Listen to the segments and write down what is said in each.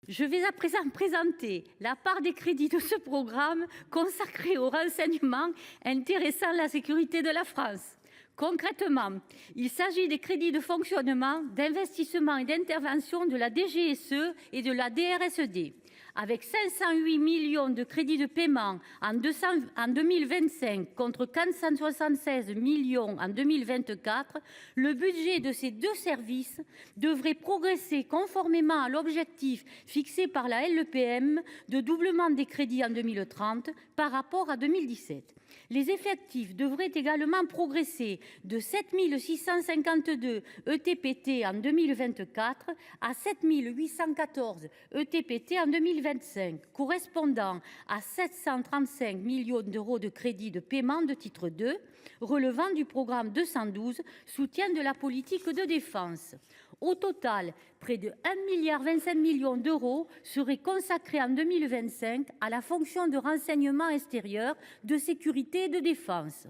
Je vais à présent présenter la part des crédits de ce programme consacré au renseignement intéressant la sécurité de la France. Concrètement, il s'agit des crédits de fonctionnement, d'investissement et d'intervention de la DGSE et de la DRSD. Avec 508 millions de crédits de paiement en 2025 contre 476 millions en 2024, le budget de ces deux services devrait progresser conformément à l'objectif fixé par la LPM de doublement des crédits en 2030 par rapport à 2017. Les effectifs devraient également progresser de 7 652 ETPT en 2024 à 7 814 ETPT en 2025, correspondant à 735 millions d'euros de crédits de paiement de titre 2, relevant du programme 212 Soutien de la politique de défense. Au total, près de 1,25 milliard d'euros seraient consacrés en 2025 à la fonction de renseignement extérieur, de sécurité et de défense.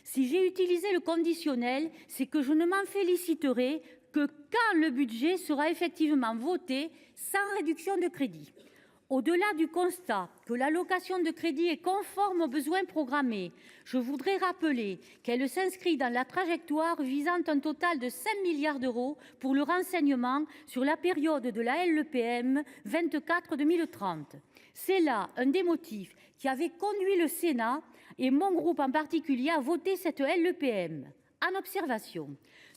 Si j'ai utilisé le conditionnel, c'est que je ne m'en féliciterai que quand le budget sera effectivement voté sans réduction de crédit. Au-delà du constat que l'allocation de crédit est conforme aux besoins programmés, je voudrais rappeler qu'elle s'inscrit dans la trajectoire visant un total de 5 milliards d'euros pour le renseignement sur la période de la LPM 24-2030. C'est là un des motifs qui avait conduit le Sénat et mon groupe en particulier à voter cette LPM. En observation,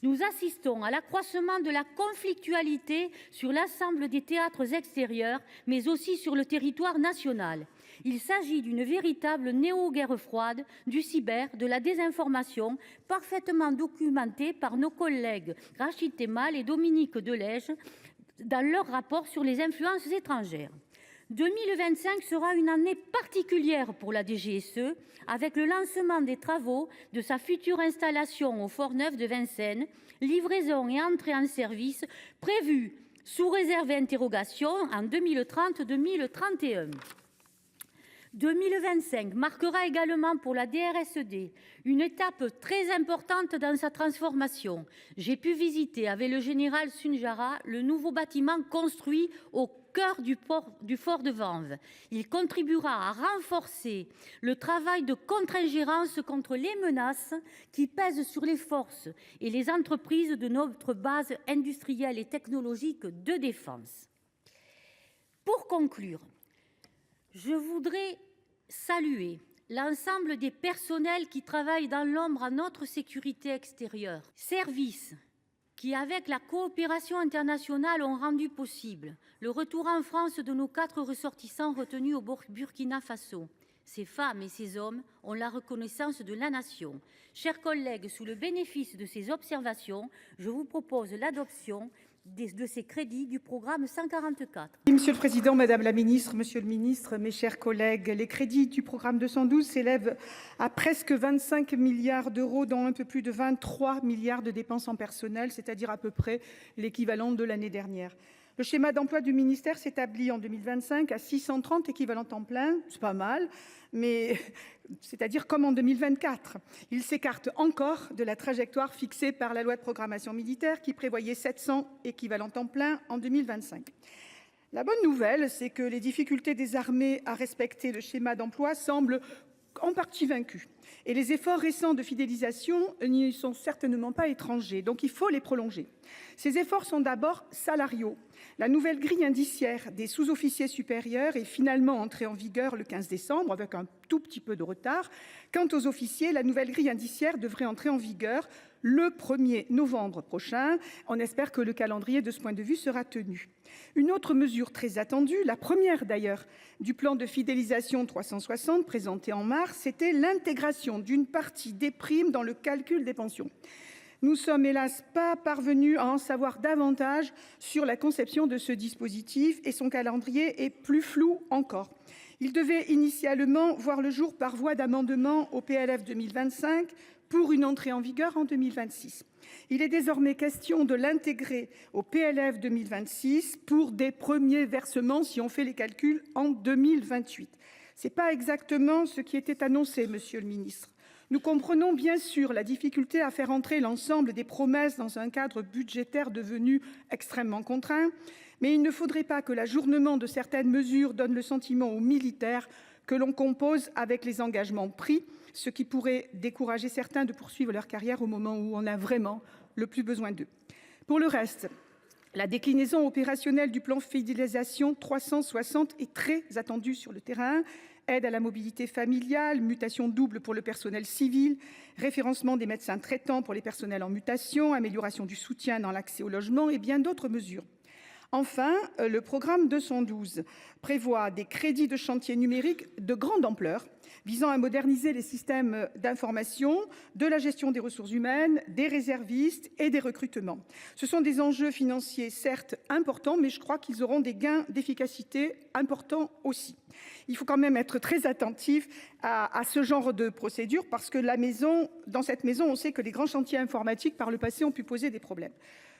nous assistons à l'accroissement de la conflictualité sur l'ensemble des théâtres extérieurs, mais aussi sur le territoire national. Il s'agit d'une véritable néo-guerre froide, du cyber, de la désinformation, parfaitement documentée par nos collègues Rachid Temal et Dominique de Legge dans leur rapport sur les influences étrangères. 2025 sera une année particulière pour la DGSE, avec le lancement des travaux de sa future installation au Fort Neuf de Vincennes, livraison et entrée en service prévue sous réserve d'interrogation en 2030-2031. 2025 marquera également pour la DRSD une étape très importante dans sa transformation. J'ai pu visiter avec le général Sunjara le nouveau bâtiment construit au cœur du fort de Vanves. Il contribuera à renforcer le travail de contre-ingérence contre les menaces qui pèsent sur les forces et les entreprises de notre base industrielle et technologique de défense. Pour conclure, je voudrais saluer l'ensemble des personnels qui travaillent dans l'ombre à notre sécurité extérieure. Services qui, avec la coopération internationale, ont rendu possible le retour en France de nos 4 ressortissants retenus au Burkina Faso. Ces femmes et ces hommes ont la reconnaissance de la nation. Chers collègues, sous le bénéfice de ces observations, je vous propose l'adoption de ces crédits du programme 144. Monsieur le Président, Madame la Ministre, Monsieur le Ministre, mes chers collègues, les crédits du programme 212 s'élèvent à presque 25 milliards d'euros, dont un peu plus de 23 milliards de dépenses en personnel, c'est-à-dire à peu près l'équivalent de l'année dernière. Le schéma d'emploi du ministère s'établit en 2025 à 630 équivalents temps plein, c'est pas mal, mais c'est-à-dire comme en 2024. Il s'écarte encore de la trajectoire fixée par la loi de programmation militaire qui prévoyait 700 équivalents temps plein en 2025. La bonne nouvelle, c'est que les difficultés des armées à respecter le schéma d'emploi semblent en partie vaincues. Et les efforts récents de fidélisation n'y sont certainement pas étrangers, donc il faut les prolonger. Ces efforts sont d'abord salariaux. La nouvelle grille indiciaire des sous-officiers supérieurs est finalement entrée en vigueur le 15 décembre avec un tout petit peu de retard. Quant aux officiers, la nouvelle grille indiciaire devrait entrer en vigueur le 1er novembre prochain. On espère que le calendrier de ce point de vue sera tenu. Une autre mesure très attendue, la première d'ailleurs, du plan de fidélisation 360 présenté en mars, c'était l'intégration d'une partie des primes dans le calcul des pensions. Nous ne sommes hélas pas parvenus à en savoir davantage sur la conception de ce dispositif et son calendrier est plus flou encore. Il devait initialement voir le jour par voie d'amendement au PLF 2025 pour une entrée en vigueur en 2026. Il est désormais question de l'intégrer au PLF 2026 pour des premiers versements si on fait les calculs en 2028. Ce n'est pas exactement ce qui était annoncé, Monsieur le Ministre. Nous comprenons bien sûr la difficulté à faire entrer l'ensemble des promesses dans un cadre budgétaire devenu extrêmement contraint, mais il ne faudrait pas que l'ajournement de certaines mesures donne le sentiment aux militaires que l'on compose avec les engagements pris, ce qui pourrait décourager certains de poursuivre leur carrière au moment où on a vraiment le plus besoin d'eux. Pour le reste, la déclinaison opérationnelle du plan fidélisation 360 est très attendue sur le terrain. Aide à la mobilité familiale, mutation double pour le personnel civil, référencement des médecins traitants pour les personnels en mutation, amélioration du soutien dans l'accès au logement et bien d'autres mesures. Enfin, le programme 212 prévoit des crédits de chantier numérique de grande ampleur visant à moderniser les systèmes d'information, de la gestion des ressources humaines, des réservistes et des recrutements. Ce sont des enjeux financiers certes importants, mais je crois qu'ils auront des gains d'efficacité importants aussi. Il faut quand même être très attentif à ce genre de procédure parce que dans cette maison, on sait que les grands chantiers informatiques par le passé ont pu poser des problèmes.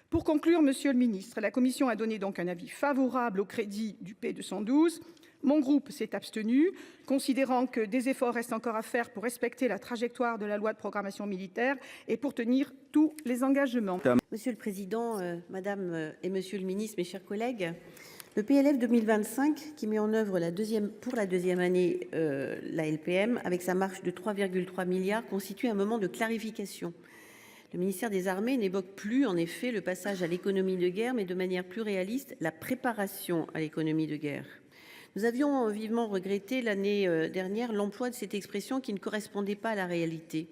Pour conclure, Monsieur le Ministre, la Commission a donné donc un avis favorable au crédit du P212. Mon groupe s'est abstenu, considérant que des efforts restent encore à faire pour respecter la trajectoire de la loi de programmation militaire et pour tenir tous les engagements. Monsieur le Président, Madame et Monsieur le Ministre, mes chers collègues, le PLF 2025, qui met en œuvre pour la deuxième année la LPM, avec sa marche de 3,3 milliards, constitue un moment de clarification. Le ministère des Armées n'évoque plus, en effet, le passage à l'économie de guerre, mais de manière plus réaliste, la préparation à l'économie de guerre. Nous avions vivement regretté l'année dernière l'emploi de cette expression qui ne correspondait pas à la réalité.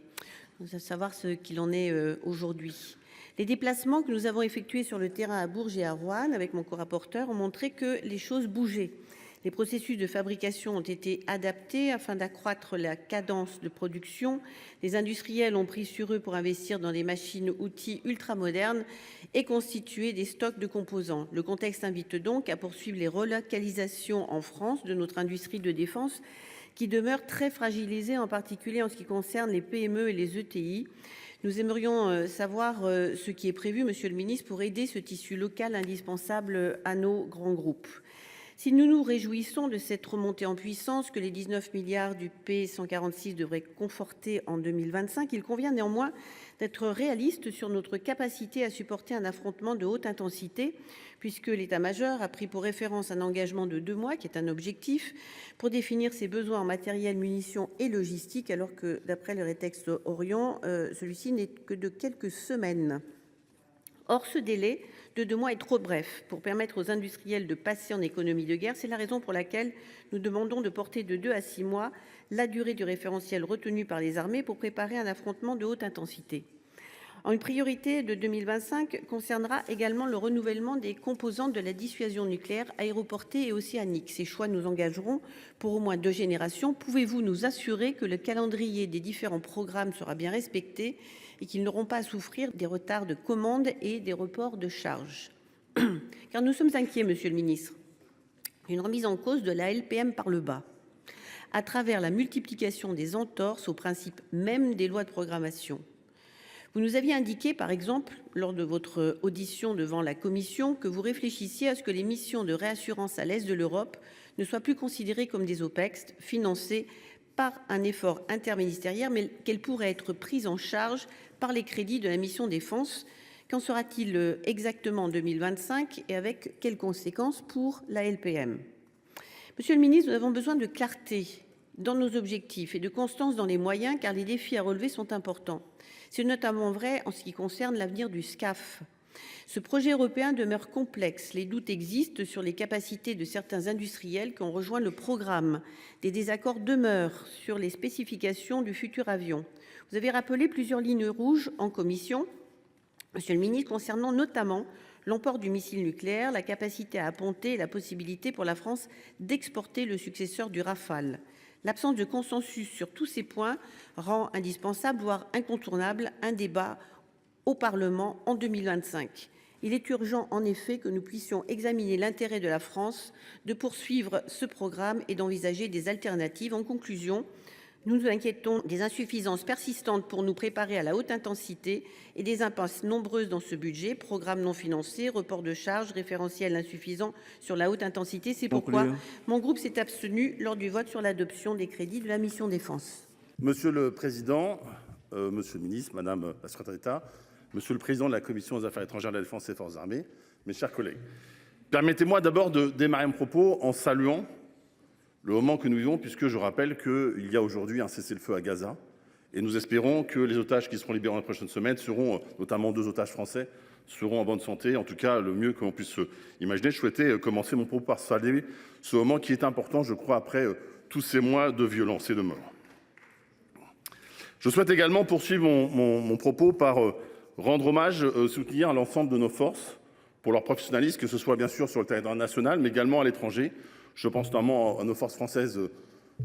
Nous allons savoir ce qu'il en est aujourd'hui. Les déplacements que nous avons effectués sur le terrain à Bourges et à Roanne avec mon corapporteur ont montré que les choses bougeaient. Les processus de fabrication ont été adaptés afin d'accroître la cadence de production. Les industriels ont pris sur eux pour investir dans des machines-outils ultramodernes et constituer des stocks de composants. Le contexte invite donc à poursuivre les relocalisations en France de notre industrie de défense qui demeure très fragilisée, en particulier en ce qui concerne les PME et les ETI. Nous aimerions savoir ce qui est prévu, Monsieur le Ministre, pour aider ce tissu local indispensable à nos grands groupes. Si nous nous réjouissons de cette remontée en puissance que les 19 milliards du P146 devraient conforter en 2025, il convient néanmoins d'être réaliste sur notre capacité à supporter un affrontement de haute intensité, puisque l'état-major a pris pour référence un engagement de 2 mois, qui est un objectif, pour définir ses besoins en matériel, munitions et logistique, alors que, d'après le rétexte Orion, celui-ci n'est que de quelques semaines. Or, ce délai de 2 mois est trop bref pour permettre aux industriels de passer en économie de guerre. C'est la raison pour laquelle nous demandons de porter de 2 à 6 mois la durée du référentiel retenu par les armées pour préparer un affrontement de haute intensité. Une priorité de 2025 concernera également le renouvellement des composantes de la dissuasion nucléaire aéroportée et océanique. Ces choix nous engageront pour au moins 2 générations. Pouvez-vous nous assurer que le calendrier des différents programmes sera bien respecté et qu'ils n'auront pas à souffrir des retards de commande et des reports de charges? Car nous sommes inquiets, Monsieur le Ministre, d'une remise en cause de la LPM par le bas, à travers la multiplication des entorses au principe même des lois de programmation. Vous nous aviez indiqué, par exemple, lors de votre audition devant la Commission, que vous réfléchissiez à ce que les missions de réassurance à l'est de l'Europe ne soient plus considérées comme des OPEX financées par un effort interministériel, mais qu'elles pourraient être prises en charge par les crédits de la mission défense. Qu'en sera-t-il exactement en 2025 et avec quelles conséquences pour la LPM? Monsieur le ministre, nous avons besoin de clarté dans nos objectifs et de constance dans les moyens, car les défis à relever sont importants. C'est notamment vrai en ce qui concerne l'avenir du SCAF. Ce projet européen demeure complexe. Les doutes existent sur les capacités de certains industriels qui ont rejoint le programme. Des désaccords demeurent sur les spécifications du futur avion. Vous avez rappelé plusieurs lignes rouges en commission, Monsieur le Ministre, concernant notamment l'emport du missile nucléaire, la capacité à apponter et la possibilité pour la France d'exporter le successeur du Rafale. L'absence de consensus sur tous ces points rend indispensable, voire incontournable, un débat au Parlement en 2025. Il est urgent, en effet, que nous puissions examiner l'intérêt de la France de poursuivre ce programme et d'envisager des alternatives. En conclusion, nous nous inquiétons des insuffisances persistantes pour nous préparer à la haute intensité et des impasses nombreuses dans ce budget, programmes non financés, report de charges, référentiel insuffisant sur la haute intensité. C'est pourquoi mon groupe s'est abstenu lors du vote sur l'adoption des crédits de la mission défense. Monsieur le Président, Monsieur le Ministre, Madame la Secrétaire d'État, Monsieur le Président de la Commission des Affaires étrangères, de la Défense et des Forces armées, mes chers collègues. Permettez-moi d'abord de démarrer mon propos en saluant le moment que nous vivons, puisque je rappelle qu'il y a aujourd'hui un cessez-le-feu à Gaza. Et nous espérons que les otages qui seront libérés dans les prochaines semaines seront, notamment 2 otages français, seront en bonne santé, en tout cas le mieux que l'on puisse imaginer. Je souhaitais commencer mon propos par saluer ce moment qui est important, je crois, après tous ces mois de violence et de mort. Je souhaite également poursuivre mon propos par rendre hommage, soutenir l'ensemble de nos forces pour leur professionnalisme, que ce soit bien sûr sur le territoire national, mais également à l'étranger. Je pense notamment à nos forces françaises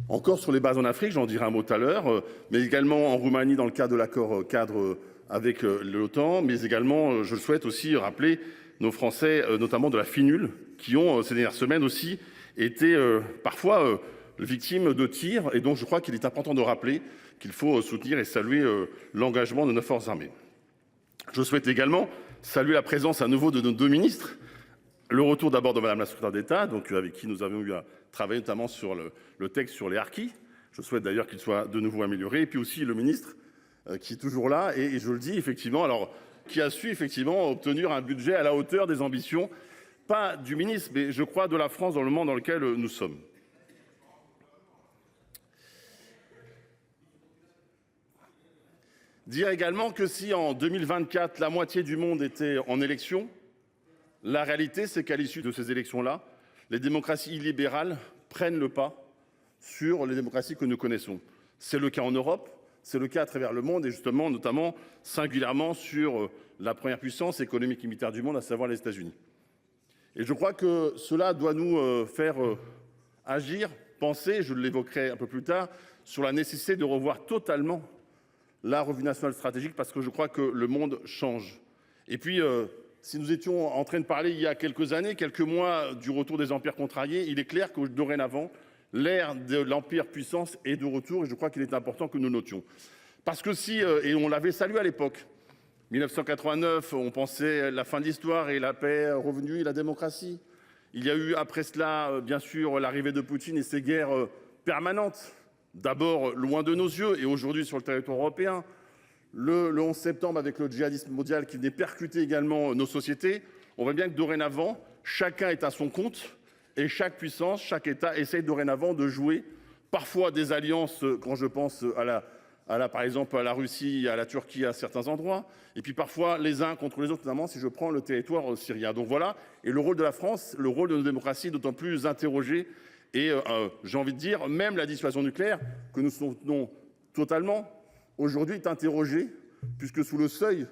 encore sur les bases en Afrique, j'en dirai un mot tout à l'heure, mais également en Roumanie dans le cadre de l'accord cadre avec l'OTAN, mais également, je le souhaite aussi rappeler nos Français, notamment de la FINUL, qui ont ces dernières semaines aussi été parfois victimes de tirs, et donc je crois qu'il est important de rappeler qu'il faut soutenir et saluer l'engagement de nos forces armées. Je souhaite également saluer la présence à nouveau de nos 2 ministres, le retour d'abord de Madame la Secrétaire d'État, donc avec qui nous avons eu à travailler notamment sur le texte sur les harkis. Je souhaite d'ailleurs qu'il soit de nouveau amélioré. Et puis aussi le ministre qui est toujours là et je le dis effectivement, alors qui a su effectivement obtenir un budget à la hauteur des ambitions, pas du ministre, mais je crois de la France dans le monde dans lequel nous sommes. Dire également que si en 2024, la moitié du monde était en élection, la réalité, c'est qu'à l'issue de ces élections-là, les démocraties illibérales prennent le pas sur les démocraties que nous connaissons. C'est le cas en Europe, c'est le cas à travers le monde et justement, notamment, singulièrement sur la première puissance économique et militaire du monde, à savoir les États-Unis. Et je crois que cela doit nous faire agir, penser, je l'évoquerai un peu plus tard, sur la nécessité de revoir totalement la revue nationale stratégique parce que je crois que le monde change. Et puis, si nous étions en train de parler il y a quelques années, quelques mois du retour des empires contrariés, il est clair que dorénavant, l'ère de l'empire puissance est de retour et je crois qu'il est important que nous notions. Parce que si, et on l'avait salué à l'époque, 1989, on pensait la fin de l'histoire et la paix revenue et la démocratie. Il y a eu après cela, bien sûr, l'arrivée de Poutine et ses guerres permanentes. D'abord loin de nos yeux et aujourd'hui sur le territoire européen. Le 11 septembre avec le djihadisme mondial qui venait percuter également nos sociétés, on voit bien que dorénavant, chacun est à son compte et chaque puissance, chaque État essaye dorénavant de jouer parfois des alliances, quand je pense par exemple à la Russie, à la Turquie à certains endroits, et puis parfois les uns contre les autres, notamment si je prends le territoire syrien. Donc voilà, et le rôle de la France, le rôle de nos démocraties est d'autant plus interrogé et j'ai envie de dire, même la dissuasion nucléaire, que nous soutenons totalement, aujourd'hui est interrogée, puisque sous le seuil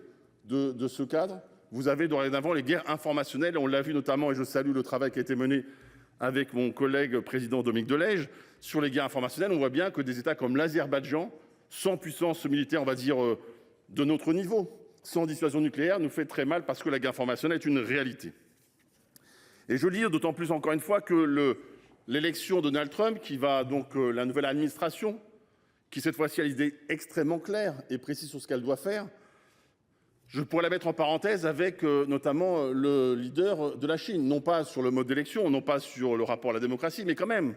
de ce cadre, vous avez dorénavant les guerres informationnelles. On l'a vu notamment, et je salue le travail qui a été mené avec mon collègue président Dominique de Legge, sur les guerres informationnelles. On voit bien que des États comme l'Azerbaïdjan, sans puissance militaire, on va dire, de notre niveau, sans dissuasion nucléaire, nous fait très mal parce que la guerre informationnelle est une réalité. Et je le dis d'autant plus encore une fois que l'élection de Donald Trump, qui va donc la nouvelle administration, qui cette fois-ci a l'idée extrêmement claire et précise sur ce qu'elle doit faire, je pourrais la mettre en parenthèse avec notamment le leader de la Chine, non pas sur le mode d'élection, non pas sur le rapport à la démocratie, mais quand même.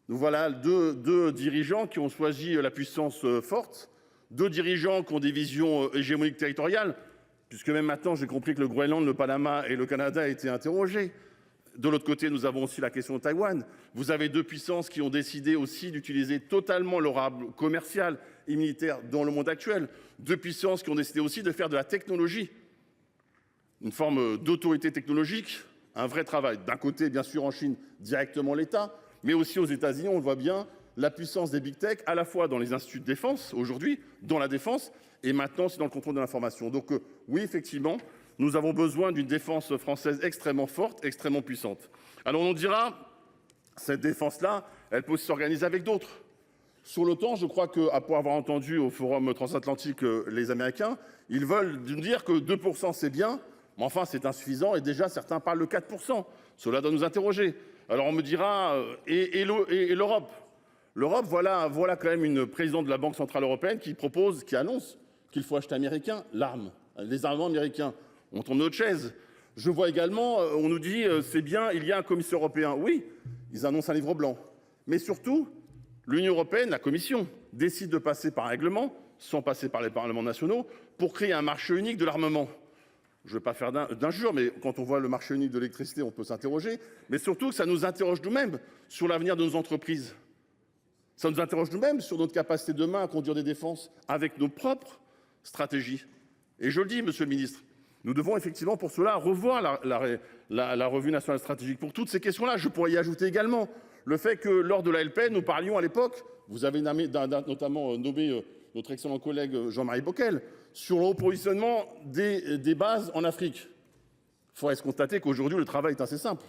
Nous voilà deux dirigeants qui ont choisi la puissance forte, 2 dirigeants qui ont des visions hégémoniques territoriales, puisque même maintenant j'ai compris que le Groenland, le Panama et le Canada étaient interrogés. De l'autre côté, nous avons aussi la question de Taïwan. Vous avez 2 puissances qui ont décidé aussi d'utiliser totalement leur arme commerciale et militaire dans le monde actuel. 2 puissances qui ont décidé aussi de faire de la technologie une forme d'autorité technologique, un vrai travail. D'un côté, bien sûr, en Chine, directement l'État, mais aussi aux États-Unis, on le voit bien, la puissance des big tech, à la fois dans les instituts de défense, aujourd'hui, dans la défense, et maintenant aussi dans le contrôle de l'information. Donc oui, effectivement, nous avons besoin d'une défense française extrêmement forte, extrêmement puissante. Alors on dira, cette défense-là, elle peut aussi s'organiser avec d'autres. Sur l'OTAN, je crois qu'après avoir entendu au forum transatlantique les Américains, ils veulent nous dire que 2% c'est bien, mais enfin c'est insuffisant et déjà certains parlent de 4%. Cela doit nous interroger. Alors on me dira, et l'Europe ? L'Europe, voilà quand même une présidente de la Banque Centrale Européenne qui annonce qu'il faut acheter américain l'arme, les armements américains. On tombe de notre chaise. Je vois également, on nous dit, c'est bien, il y a un commissaire européen. Oui, ils annoncent un livre blanc. Mais surtout, l'Union européenne, la Commission, décide de passer par règlement, sans passer par les parlements nationaux, pour créer un marché unique de l'armement. Je ne veux pas faire d'injure, mais quand on voit le marché unique de l'électricité, on peut s'interroger. Mais surtout, ça nous interroge nous-mêmes sur l'avenir de nos entreprises. Ça nous interroge nous-mêmes sur notre capacité demain à conduire des défenses avec nos propres stratégies. Et je le dis, monsieur le ministre, nous devons effectivement pour cela revoir la revue nationale stratégique. Pour toutes ces questions-là, je pourrais y ajouter également le fait que lors de la LPN, nous parlions à l'époque, vous avez notamment nommé notre excellent collègue Jean-Marie Bockel, sur le repositionnement des bases en Afrique. Il faudrait se constater qu'aujourd'hui, le travail est assez simple.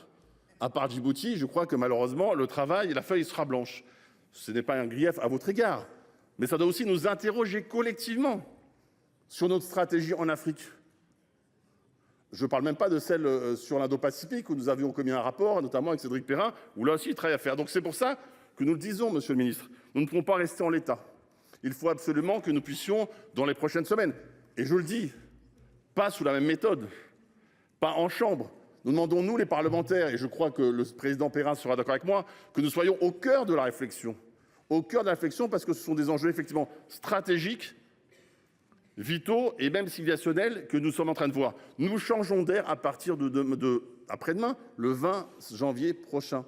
À part Djibouti, je crois que malheureusement, le travail, la feuille sera blanche. Ce n'est pas un grief à votre égard, mais ça doit aussi nous interroger collectivement sur notre stratégie en Afrique. Je ne parle même pas de celle sur l'Indo-Pacifique, où nous avions commis un rapport, notamment avec Cédric Perrin, où là aussi il travaille à faire. Donc c'est pour ça que nous le disons, monsieur le ministre, nous ne pouvons pas rester en l'état. Il faut absolument que nous puissions, dans les prochaines semaines, et je le dis, pas sous la même méthode, pas en chambre. Nous demandons, nous les parlementaires, et je crois que le président Perrin sera d'accord avec moi, que nous soyons au cœur de la réflexion. Au cœur de la réflexion parce que ce sont des enjeux effectivement stratégiques, vitaux et même civilisationnels que nous sommes en train de voir. Nous changeons d'air à partir de après-demain, le 20 janvier prochain.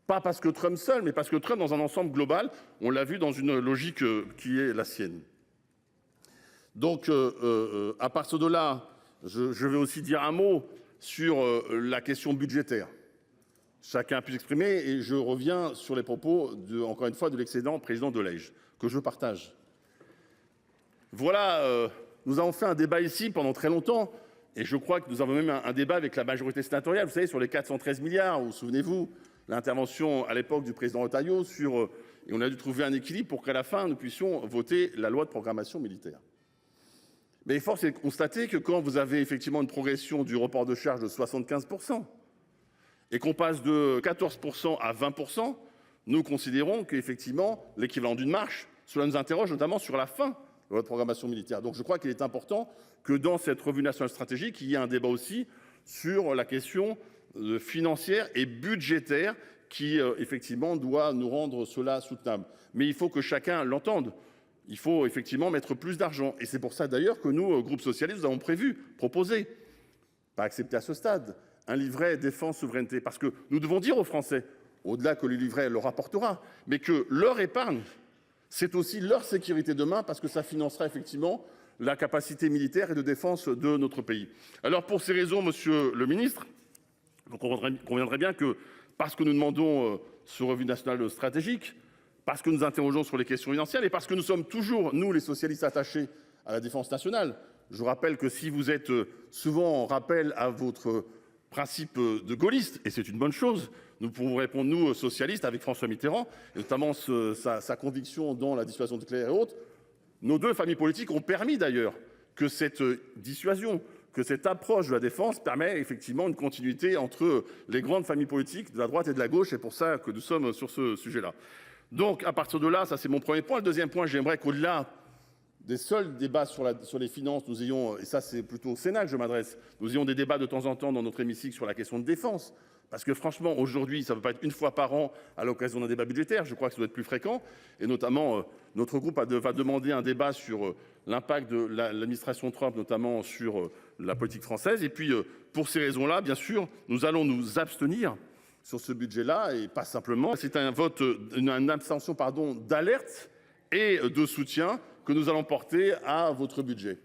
Pas parce que Trump seul, mais parce que Trump, dans un ensemble global, on l'a vu dans une logique qui est la sienne. Donc, à partir de là, je vais aussi dire un mot sur la question budgétaire. Chacun a pu s'exprimer et je reviens sur les propos, encore une fois, de l'excellent président Delège, que je partage. Voilà, nous avons fait un débat ici pendant très longtemps et je crois que nous avons même un débat avec la majorité sénatoriale, vous savez, sur les 413 milliards, vous souvenez-vous, l'intervention à l'époque du président Retailleau et on a dû trouver un équilibre pour qu'à la fin, nous puissions voter la loi de programmation militaire. Mais force est de constater que quand vous avez effectivement une progression du report de charge de 75%, et qu'on passe de 14% à 20%, nous considérons qu'effectivement, l'équivalent d'une marche, cela nous interroge notamment sur la fin de notre programmation militaire. Donc je crois qu'il est important que dans cette revue nationale stratégique, il y ait un débat aussi sur la question financière et budgétaire qui, effectivement, doit nous rendre cela soutenable. Mais il faut que chacun l'entende. Il faut effectivement mettre plus d'argent. Et c'est pour ça d'ailleurs que nous, groupe socialiste, nous avons proposé, pas accepté à ce stade, un livret défense souveraineté. Parce que nous devons dire aux Français, au-delà que le livret leur apportera, mais que leur épargne, c'est aussi leur sécurité demain parce que ça financera effectivement la capacité militaire et de défense de notre pays. Alors pour ces raisons, monsieur le ministre, vous conviendrez bien que parce que nous demandons ce revue national stratégique, parce que nous interrogeons sur les questions financières et parce que nous sommes toujours, nous les socialistes, attachés à la défense nationale. Je rappelle que si vous êtes souvent en rappel à votre principe de gaulliste, et c'est une bonne chose, nous pouvons répondre, nous, socialistes, avec François Mitterrand, et notamment sa conviction dans la dissuasion nucléaire et autres. Nos deux familles politiques ont permis d'ailleurs que cette dissuasion, que cette approche de la défense permet effectivement une continuité entre les grandes familles politiques de la droite et de la gauche, et pour ça que nous sommes sur ce sujet-là. Donc, à partir de là, ça c'est mon premier point. Le deuxième point, j'aimerais qu'au-delà des seuls débats sur les finances, nous ayons, et ça c'est plutôt au Sénat que je m'adresse, nous ayons des débats de temps en temps dans notre hémicycle sur la question de défense. Parce que franchement, aujourd'hui, ça ne peut pas être une fois par an à l'occasion d'un débat budgétaire. Je crois que ça doit être plus fréquent. Et notamment, notre groupe va demander un débat sur l'impact de l'administration Trump, notamment sur la politique française. Et puis, pour ces raisons-là, bien sûr, nous allons nous abstenir sur ce budget-là. Et pas simplement. C'est un vote, une abstention, d'alerte et de soutien que nous allons porter à votre budget.